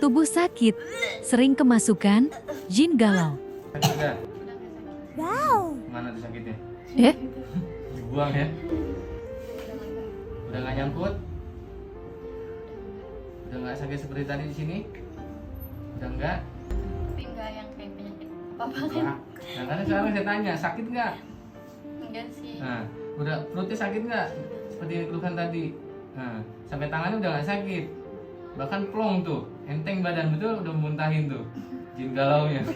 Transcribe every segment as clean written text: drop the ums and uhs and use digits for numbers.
Tubuh sakit, sering kemasukan, jin galau. Sakit nggak? Wow. Mana tuh sakitnya? Eh, Dibuang ya? Udah nggak nyangkut? Udah nggak sakit seperti tadi di sini? Udah nggak? Tapi enggak yang kayak penyakit apa-apa kan? Nah, karena sekarang saya tanya, sakit nggak? Enggak sih. Nah, udah perutnya sakit nggak? Seperti yang dikeluhkan tadi. Nah, sampai tangannya udah nggak sakit. Bahkan plong tuh, enteng badan betul, udah muntahin tuh. Jin galaunya.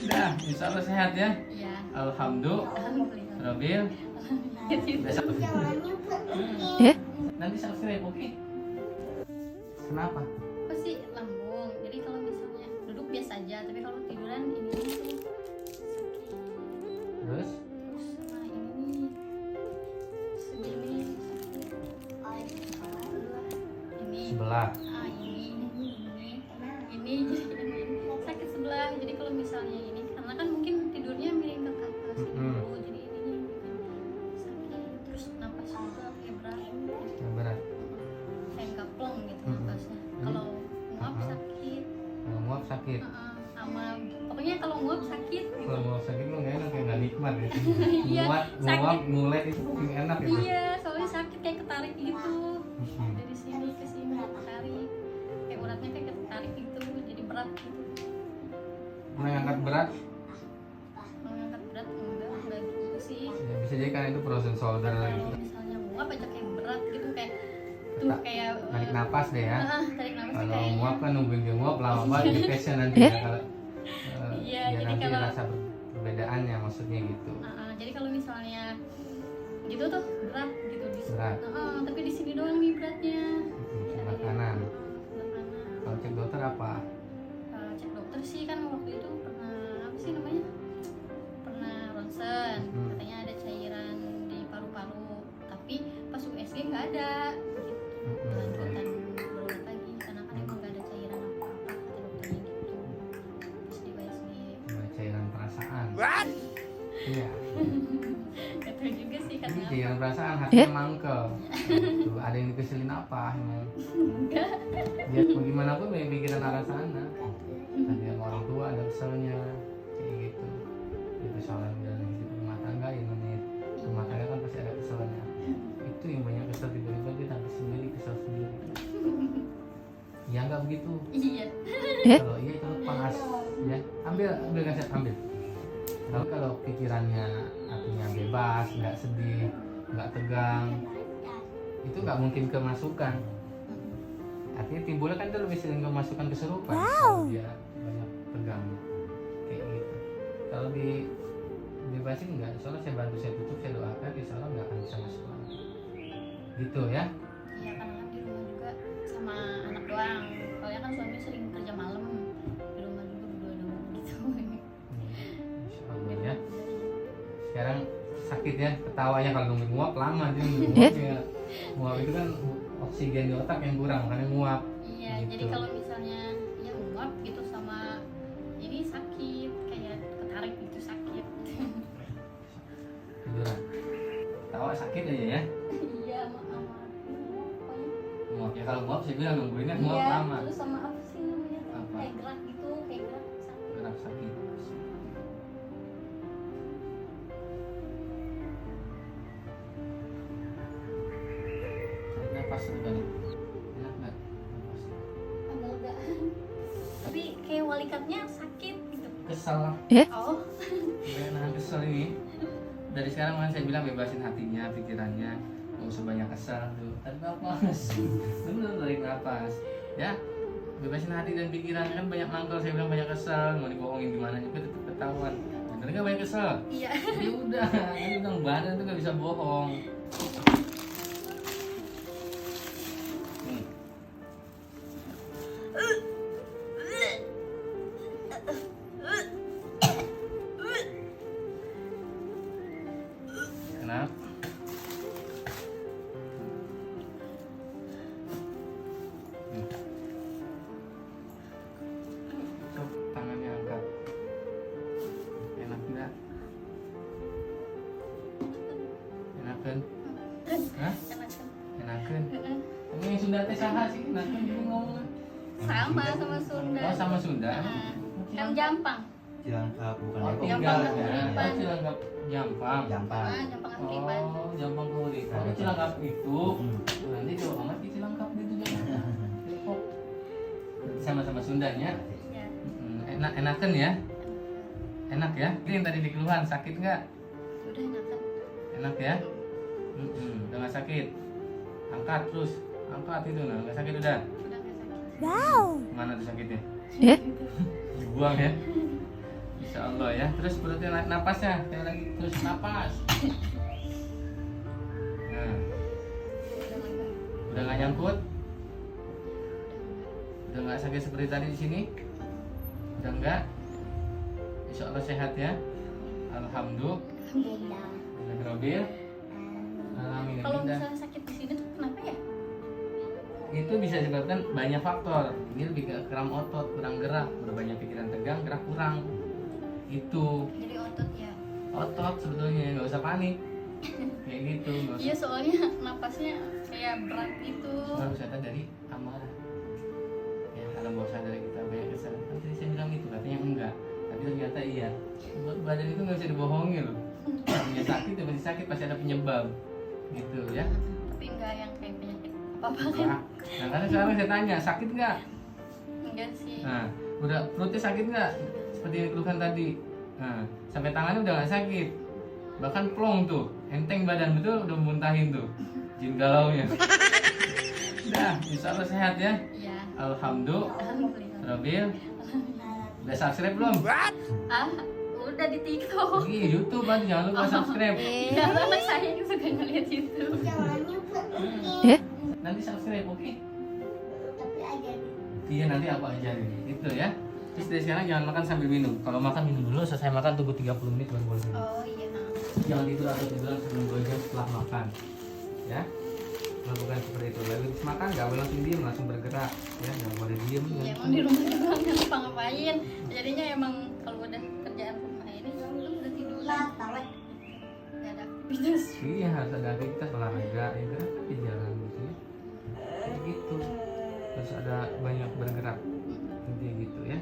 Udah, insya Allah sehat ya. Iya. Alhamdulillah. Alhamdulillah. Robil. Besok. eh, Nanti subscribe, oke? Kenapa? Apa sih lambung? Jadi kalau misalnya duduk biasa aja, tapi kalau tiduran ini tuh sakit. Terus? Terus sama ini nih segini sakit. Ini. Sebelah. Ini jadi ini sakit sebelah. Jadi kalau misalnya ini karena kan mungkin tidurnya miring ke atas gitu. Jadi ini sakit. Terus napas juga kayak berat. Yang berat. Kayak nggak plong gitu napasnya. Kalau nguap sakit. Kalau muap sakit. Sama pokoknya kalau nguap sakit gitu. Kalau muap sakit mah nggak enak, kayak nggak nikmat gitu. Iya, Nguap, ngulek itu paling enak gitu. Iya, soalnya sakit kayak ketarik gitu. Dari sini ke sini ketarik. Kayak uratnya kayak ketarik gitu, jadi berat gitu. Pernah ngangkat berat? Kalau ngangkat berat enggak gitu sih. Ya, bisa jadi kan itu frozen shoulder Kalau gitu. misalnya nguap aja kayak berat gitu kayak tuh kayak Tarik napas deh ya. tarik nafas Kalau kayak nguap kan nungguin dia nguap lama banget di passion nanti ya. Kalau Iya, biar jadi nanti kalau- rasa perbedaannya maksudnya gitu. jadi kalau misalnya gitu tuh berat gitu di Berat. tapi di sini doang nih beratnya. Sebelah kanan. Sebelah kanan. Kalau cek dokter apa? Cek dokter sih kan waktu itu pernah apa sih namanya, pernah ronsen, katanya ada cairan di paru-paru, tapi pas USG nggak ada gitu. Lanjutan berobat lagi karena kan emang nggak ada cairan apa-apa kata dokternya gitu. Terus di USG Cuma cairan perasaan. Iya. nggak tahu juga sih Ini karena apa. cairan perasaan hatinya mangkel. Tuh, ada yang dikeselin apa emang? Ya mau gimana pun banyak pikiran arah sana. Tadi sama orang tua ada keselnya kayak gitu. Itu persoalan dalam hidup rumah tangga ya menit. Rumah tangga kan pasti ada keselnya. Itu yang banyak kesel tiba-tiba kita habis sendiri kesel sendiri. Ya nggak begitu. Iya. Kalau iya itu lepas ya. Ambil kan saya ambil. Kalau pikirannya artinya bebas, nggak sedih, nggak tegang, itu nggak mungkin kemasukan. Artinya timbulnya kan itu lebih sering kemasukan kesurupan kalau dia banyak tegang kayak gitu. Kalau dibebasin nggak, soalnya saya bantu, saya tutup, saya doakan, insya Allah nggak akan bisa masuk lagi. Gitu ya. Iya karena kan di rumah juga sama anak doang. Soalnya kan suami sering kerja malam, di rumah juga berdua doang gitu. Insya Allah ya. Sekarang sakit ya, ketawanya kalau nunggu nguap lama dia nunggu nguap ya. Nguap itu kan oksigen di otak yang kurang, makanya nguap. Iya, Gitu. jadi kalau misalnya ya nguap gitu sama ini sakit kayak ketarik gitu sakit. Tiduran. Tawa sakit aja ya. Iya, sama pokoknya. Nguap ya, kalau nguap saya bilang nungguinnya nguap Iya, lama. terus sama apa sih namanya tuh? Apa? Kayak gerak gitu, kayak gerak sakit. Gerak sakit. Tarik nafas dulu kali. Enak nggak? Nafas. Agak lega. Tapi kayak walikatnya sakit gitu. Kesel. Oh, Kayak nahan kesel ini. Dari sekarang kan saya bilang bebasin hatinya, pikirannya, nggak usah banyak kesel tuh. Tarik nafas. Bener tarik nafas. Ya, bebasin hati dan pikiran, kan banyak mangkal, saya bilang banyak kesel, mau dibohongin gimana juga tetap ketahuan. Bener nggak banyak kesel? iya. Ya udah, kan bilang badan tuh nggak bisa bohong. Nih. Kenapa? Sok tangannya angkat. Enak nggak? Enakan? Hah? Enakan. Enakan? Heeh. Kamu yang sudah tes saha sih? Enakan juga ngomong. sama Sunda. Oh, sama Sunda. Nah, kan Jampang. Cilangkap bukan Oh, Depok. tinggal ya. Kahuripan. Oh, Cilangkap Jampang. Jampang. Ah, Jampang Kahuripan. Oh, Jampang Kahuripan. Oh, Cilangkap itu. Hmm. Nanti jauh amat di Cilangkap gitu ya. Depok. Berarti sama-sama Sundanya. Ya. Enakan ya? Enak ya? Ini yang tadi dikeluhan, sakit nggak? Udah enakan. Enak ya? Udah nggak sakit? Angkat terus. Angkat itu, nah. Nggak sakit udah? Udah nggak sakit. Wow. Mana tuh sakitnya? Eh? Dibuang ya? Insya Allah ya. Terus perutnya naik napasnya. Kayak lagi terus napas. Nah, Udah nggak. udah nggak nyangkut? Udah nggak sakit seperti tadi di sini? Udah nggak? Insya Allah sehat ya. Alhamdulillah. Alhamdulillah. Alamin. Kalau misalnya sakit di sini tuh kenapa ya? Itu bisa disebabkan banyak faktor. Ini lebih ke kram otot, kurang gerak, udah banyak pikiran tegang, gerak kurang. Itu Jadi otot ya. otot sebetulnya, nggak usah panik. Kayak gitu, nggak Iya, usah. soalnya napasnya kayak berat gitu. Baru sadar dari amarah. Ya, alam bawah sadar kita banyak kesalahan. Kan tadi saya bilang itu, katanya enggak. Tapi ternyata iya. Badan itu nggak bisa dibohongi loh. Punya sakit ya pasti sakit, pasti ada penyebab. Gitu ya. Tapi enggak yang kayak penyakit apa-apa kan? Nah, nah karena sekarang saya tanya, sakit nggak? Enggak sih. Nah, udah perutnya sakit nggak? Seperti yang dikeluhkan tadi. Nah, sampai tangannya udah nggak sakit. Bahkan plong tuh, enteng badan betul, udah muntahin tuh. Jin galaunya. Udah, insya Allah sehat ya. Iya. Alhamdulillah. Alhamdulillah. Robil, udah subscribe belum? Ah, udah di TikTok. Iya, YouTube kan, jangan lupa subscribe. Iya, anak saya yang suka ngeliat YouTube. Eh? Nanti subscribe, oke? Tapi aja Iya, nanti aku ajarin. Itu ya. Terus dari sekarang jangan makan sambil minum. Kalau makan minum dulu, selesai makan tunggu 30 menit baru boleh minum. Oh iya. Jangan tidur atau tiduran sebelum 2 jam setelah makan. Ya. Lakukan seperti itu. Lalu habis makan nggak boleh langsung diem, langsung bergerak. Ya, nggak boleh diem. Iya, emang di rumah juga nggak ngapa-ngapain. Jadinya emang kalau udah kerjaan rumah ini udah tidur. Nggak ada aktivitas. Iya, harus ada aktivitas olahraga, ya kan? Di jalan gitu ya. Kayak gitu. Harus ada banyak bergerak. Intinya gitu ya.